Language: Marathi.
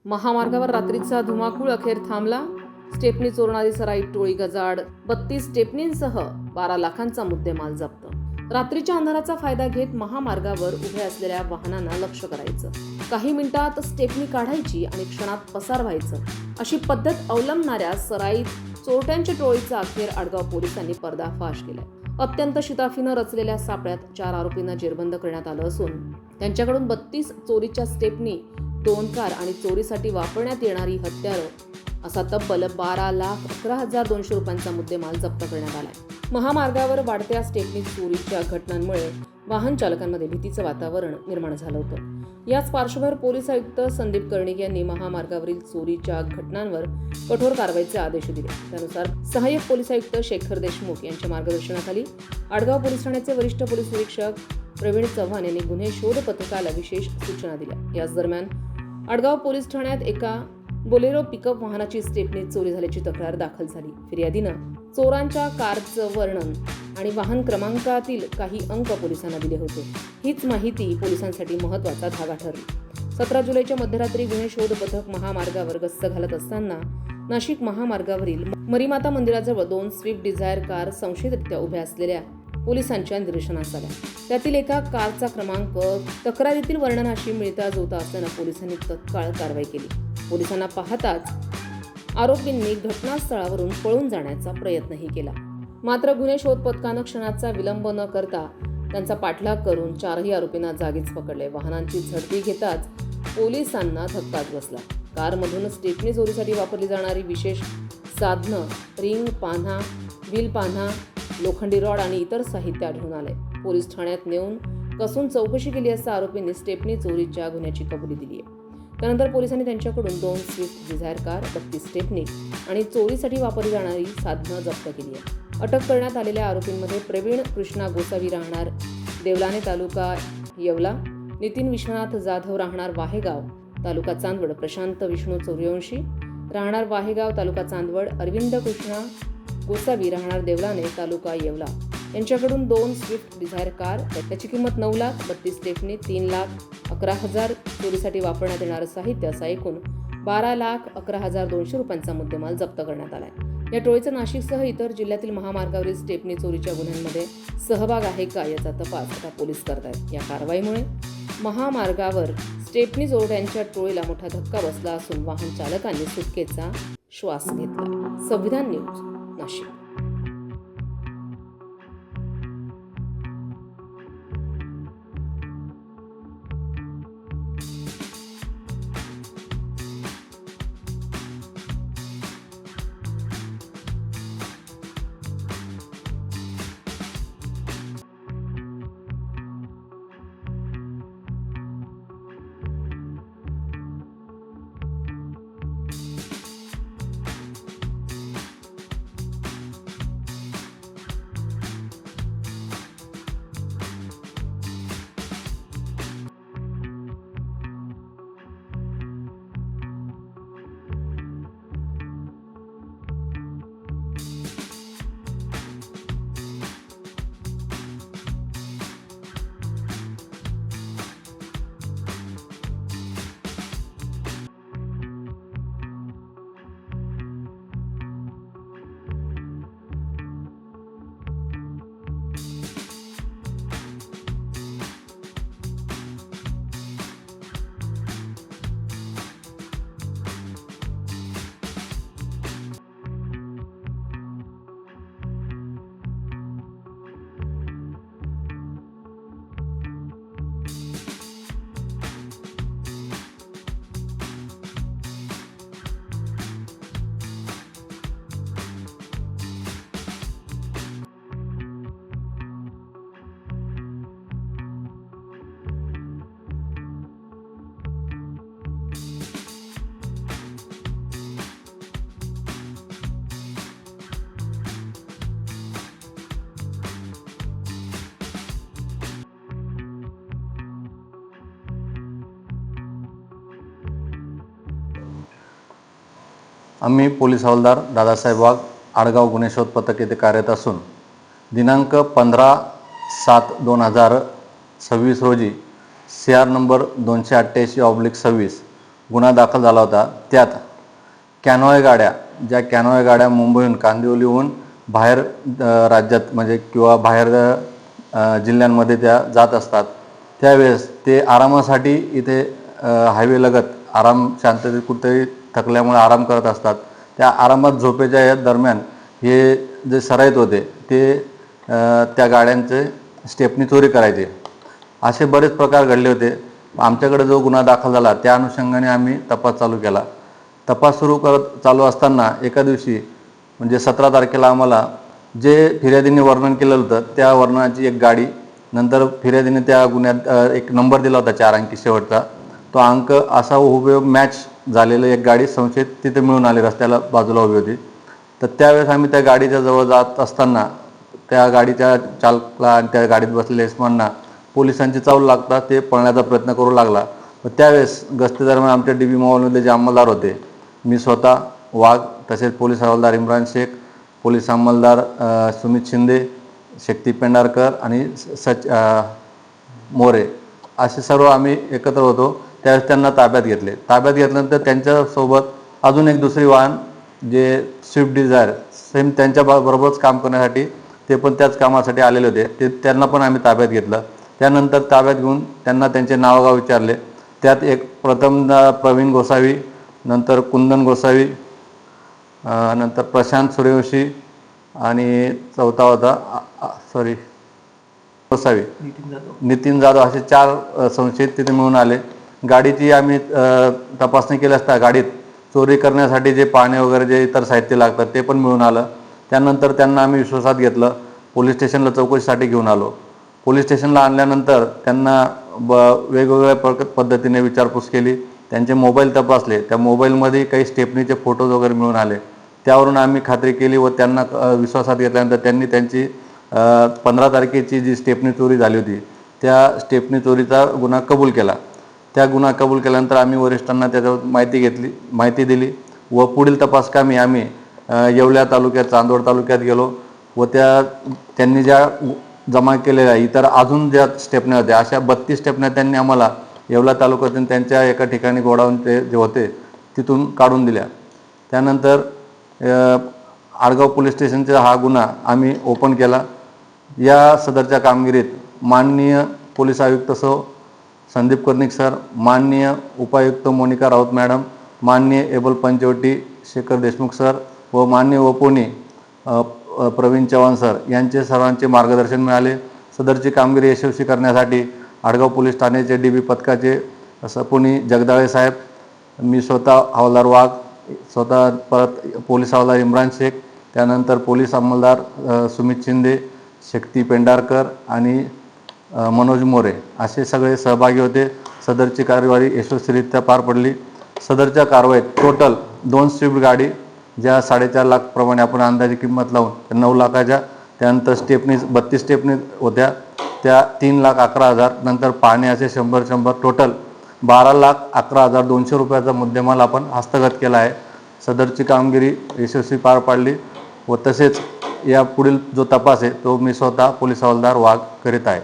महामार्गावर रात्रीचा धुमाकूळ अखेर थांबला. स्टेपनी चोरणारी सराईत टोळी गजाआड. 32 स्टेपनींसह 12 लाखांचा मुद्देमाल जप्त. रात्रीच्या अंधाराचा फायदा घेत महामार्गावर उभ्या असलेल्या वाहनांना लक्ष्य करायचं, काही मिनिटात स्टेपनी काढायची आणि क्षणात पसार व्हायचं, अशी पद्धत अवलंबणाऱ्या सराईत चोरट्यांच्या टोळीचा अखेर आडगाव पोलिसांनी पर्दाफाश केलाय. अत्यंत शिताफीनं रचलेल्या सापळ्यात 4 आरोपींना जेरबंद करण्यात आलं असून त्यांच्याकडून 32 चोरीच्या स्टेपनी, 2 कार आणि चोरीसाठी वापरण्यात येणारी हत्यारं असा तब्बल 12,11,200 रुपयांचा मुद्देमाल जप्त करण्यात आलाय. महामार्गावर वाढत्या स्टेपनी चोरीच्या घटनांमुळे वाहन चालकांमध्ये भीतीचं वातावरण निर्माण झालं होतं. याच पार्श्वभूमीवर पोलीस आयुक्त संदीप कर्णिक यांनी महामार्गावरील चोरीच्या घटनांवर कठोर कारवाईचे आदेश दिले. त्यानुसार सहाय्यक पोलीस आयुक्त शेखर देशमुख यांच्या मार्गदर्शनाखाली आडगाव पोलीस ठाण्याचे वरिष्ठ पोलीस निरीक्षक प्रवीण चव्हाण यांनी गुन्हे शोध पथकाला विशेष सूचना दिल्या. याच दरम्यान आडगाव पोलीस ठाण्यात एका बोलेरो पिकअप वाहनाची स्टेपनी चोरी झाल्याची तक्रार दाखल झाली. फिर्यादीनं चोरांच्या कारचं वर्णन आणि वाहन क्रमांकातील काही अंक पोलिसांना दिले होते. हीच माहिती पोलिसांसाठी महत्त्वाचा धागा ठरली. 17 जुलैच्या मध्यरात्री गुन्हे शोध पथक महामार्गावर गस्त घालत असताना नाशिक महामार्गावरील मरीमाता मंदिराजवळ 2 स्विफ्ट डिझायर कार संशयितरित्या उभ्या असलेल्या पोलिसांच्या निदर्शनास आल्या. त्यातील एका कारचा क्रमांक तक्रारीतील वर्णनाशी मिळता जुळता असल्यानं पोलिसांनी तत्काळ कारवाई केली. पोलिसांना पाहताच आरोपींनी घटनास्थळावरून पळून जाण्याचा प्रयत्नही केला. मात्र गुन्हे शोध पथकानं क्षणाचा विलंब न करता त्यांचा पाठलाग करून 4ही आरोपींना जागीच पकडले. वाहनांची झडती घेताच पोलिसांना धक्काच बसला. कारमधून स्टेपनी चोरीसाठी वापरली जाणारी विशेष साधनं, रिंग, पान्हा, व्हील पान्हा, लोखंडी रॉड आणि इतर साहित्य आढळून आले. पोलीस ठाण्यात नेऊन कसून चौकशी केली असता आरोपींनी स्टेपनी चोरीच्या गुन्ह्याची कबुली दिली आहे. त्यानंतर पोलिसांनी त्यांच्याकडून 2 स्विफ्ट डिझायर कार, 32 स्टेपनी आणि चोरीसाठी वापरली जाणारी साधनं जप्त केली आहे. अटक करण्यात आलेल्या आरोपींमध्ये प्रवीण कृष्णा गोसावी राहणार देवलाने तालुका येवला, नितीन विश्वनाथ जाधव राहणार वाहेगाव तालुका चांदवड, प्रशांत विष्णू सूर्यवंशी राहणार वाहेगाव तालुका चांदवड, अरविंद कृष्णा गोसावी राहणार देवलाने तालुका येवला यांच्याकडून 2 स्विफ्ट डिझायर कार, त्याची किंमत 9 लाख, 32 स्टेपनी, 3,11,000, चोरीसाठी वापरण्यात येणारं साहित्य असा एकूण 12,11,200 रुपयांचा मुद्देमाल जप्त करण्यात आलाय. या टोळीचा नाशिकसह इतर जिल्ह्यातील महामार्गावरील स्टेपनी चोरीच्या गुन्ह्यांमध्ये सहभाग आहे का याचा तपास आता पोलीस करतायत. या कारवाईमुळे महामार्गावर स्टेपनी चोरट्यांच्या टोळीला मोठा धक्का बसला असून वाहन चालकांनी सुटकेचा श्वास घेतला. संविधान न्यूज, नाशिक. आम्ही पोलीस हवालदार दादासाहेब वाघ आडगाव गुन्हे शोध पथक येथे कार्यरत असून दिनांक 15/7/2026 रोजी CR नंबर 288/26 गुन्हा दाखल झाला होता. त्यात कॅनॉय गाड्या, ज्या कॅनॉय गाड्या मुंबईहून कांदिवलीहून बाहेर राज्यात म्हणजे किंवा बाहेर जिल्ह्यांमध्ये त्या जात असतात, त्यावेळेस ते आरामासाठी इथे हायवेलगत आराम शांततेत कुठेतरी थकल्यामुळे आराम करत असतात. त्या आरामात झोपेच्या या दरम्यान हे जे सराईत होते ते त्या गाड्यांचे स्टेपनी चोरी करायचे. असे बरेच प्रकार घडले होते. आमच्याकडे जो गुन्हा दाखल झाला त्या अनुषंगाने आम्ही तपास चालू केला. तपास चालू असताना एका दिवशी म्हणजे 17 तारखेला आम्हाला जे फिर्यादीने वर्णन केलं होतं त्या वर्णनाची एक गाडी, नंतर फिर्यादीने त्या गुन्ह्यात एक नंबर दिला होता 4 अंकी शेवटचा, तो अंक असा हुबेहूब मॅच झालेलं एक गाडी संशयित तिथे मिळून आली, रस्त्याला बाजूला उभी होती. तर त्यावेळेस आम्ही त्या गाडीच्या जवळ जात असताना त्या गाडीच्या चालकाला आणि त्या गाडीत बसलेल्या इस्मांना पोलिसांची चावल लागता ते पळण्याचा प्रयत्न करू लागला. त्यावेळेस गस्तीदरम्यान आमच्या DB मोबाईलमध्ये जे अंमलदार होते, मी स्वतः वाघ, तसेच पोलीस हवालदार इम्रान शेख, पोलीस अंमलदार सुमित शिंदे, शक्ती पेंढारकर आणि मोरे, असे सर्व आम्ही एकत्र होतो. त्यावेळेस त्यांना ताब्यात घेतले. ताब्यात घेतल्यानंतर त्यांच्यासोबत अजून एक दुसरी वाहन जे स्विफ्ट डिझायर सेम त्यांच्या बरोबरच काम करण्यासाठी, ते पण त्याच कामासाठी आलेले होते, त्यांना पण आम्ही ताब्यात घेतलं. त्यानंतर ताब्यात घेऊन त्यांना त्यांचे नावगाव विचारले. त्यात एक प्रथम प्रवीण गोसावी, नंतर कुंदन गोसावी, नंतर प्रशांत सूर्यवंशी आणि चौथा होता गोसावी नितीन जाधव, असे 4 संशयित तिथे मिळून आले. गाडीची आम्ही तपासणी केली असता गाडीत चोरी करण्यासाठी जे पाने वगैरे जे इतर साहित्य लागतात ते पण मिळून आलं. त्यानंतर त्यांना आम्ही विश्वासात घेतलं. पोलीस स्टेशनला चौकशीसाठी घेऊन आलो. पोलीस स्टेशनला आणल्यानंतर त्यांना वेगवेगळ्या पद्धतीने विचारपूस केली. त्यांचे मोबाईल तपासले. त्या मोबाईलमध्ये काही स्टेपनीचे फोटोज वगैरे मिळून आले. त्यावरून आम्ही खात्री केली व त्यांना विश्वासात घेतल्यानंतर त्यांनी त्यांची 15 तारखेची जी स्टेपनी चोरी झाली होती त्या स्टेपनी चोरीचा गुन्हा कबूल केला. त्या गुन्हा कबूल केल्यानंतर आम्ही वरिष्ठांना त्याच्यावर माहिती दिली व पुढील तपासकामी आम्ही येवला तालुक्यात, चांदवड तालुक्यात गेलो व त्यांनी ज्या जमा केलेल्या इतर अजून ज्या स्टेपन्या होत्या अशा 32 स्टेपन्या त्यांनी आम्हाला येवला तालुक्यातून त्यांच्या एका ठिकाणी गोडाऊन ते जे होते तिथून काढून दिल्या. त्यानंतर आडगाव पोलीस स्टेशनचा हा गुन्हा आम्ही ओपन केला. या सदरच्या कामगिरीत माननीय पोलीस आयुक्त संदीप कर्णिक सर, माननीय उपायुक्त मोनिका राऊत मॅडम, माननीय एबल पंचवटी शेखर देशमुख सर व माननीय वपोनी प्रवीण चव्हाण सर यांचे सर्वांचे मार्गदर्शन मिळाले. सदरची कामगिरी यशस्वी करण्यासाठी आडगाव पोलीस ठाण्याचे DB पथकाचे सपोनी जगदाळे साहेब, मी स्वतः हवालदार वाघ, स्वतः परत पोलीस हवालदार इम्रान शेख, त्यानंतर पोलीस अंमलदार सुमित शिंदे, शक्ती पेंढारकर आणि मनोज मोरे असे सगळे सहभागी होते. सदरची कार्यवाही यशस्वीरित्या पार पडली. सदरच्या कारवाईत टोटल 2 स्विफ्ट गाडी ज्या 4.5 लाख प्रमाणे आपण अंदाजे किंमत लावून 9 लाखाच्या, त्यानंतर 32 स्टेपनी होत्या त्या 3,11,000, नंतर पाने असे 100 टोटल 12,11,200 रुपयाचा मुद्देमाल आपण हस्तगत केला आहे. सदरची कामगिरी यशस्वी पार पाडली व तसेच या पुढील जो तपास आहे तो मी स्वतः पोलीस हवालदार वाघ करीत आहे.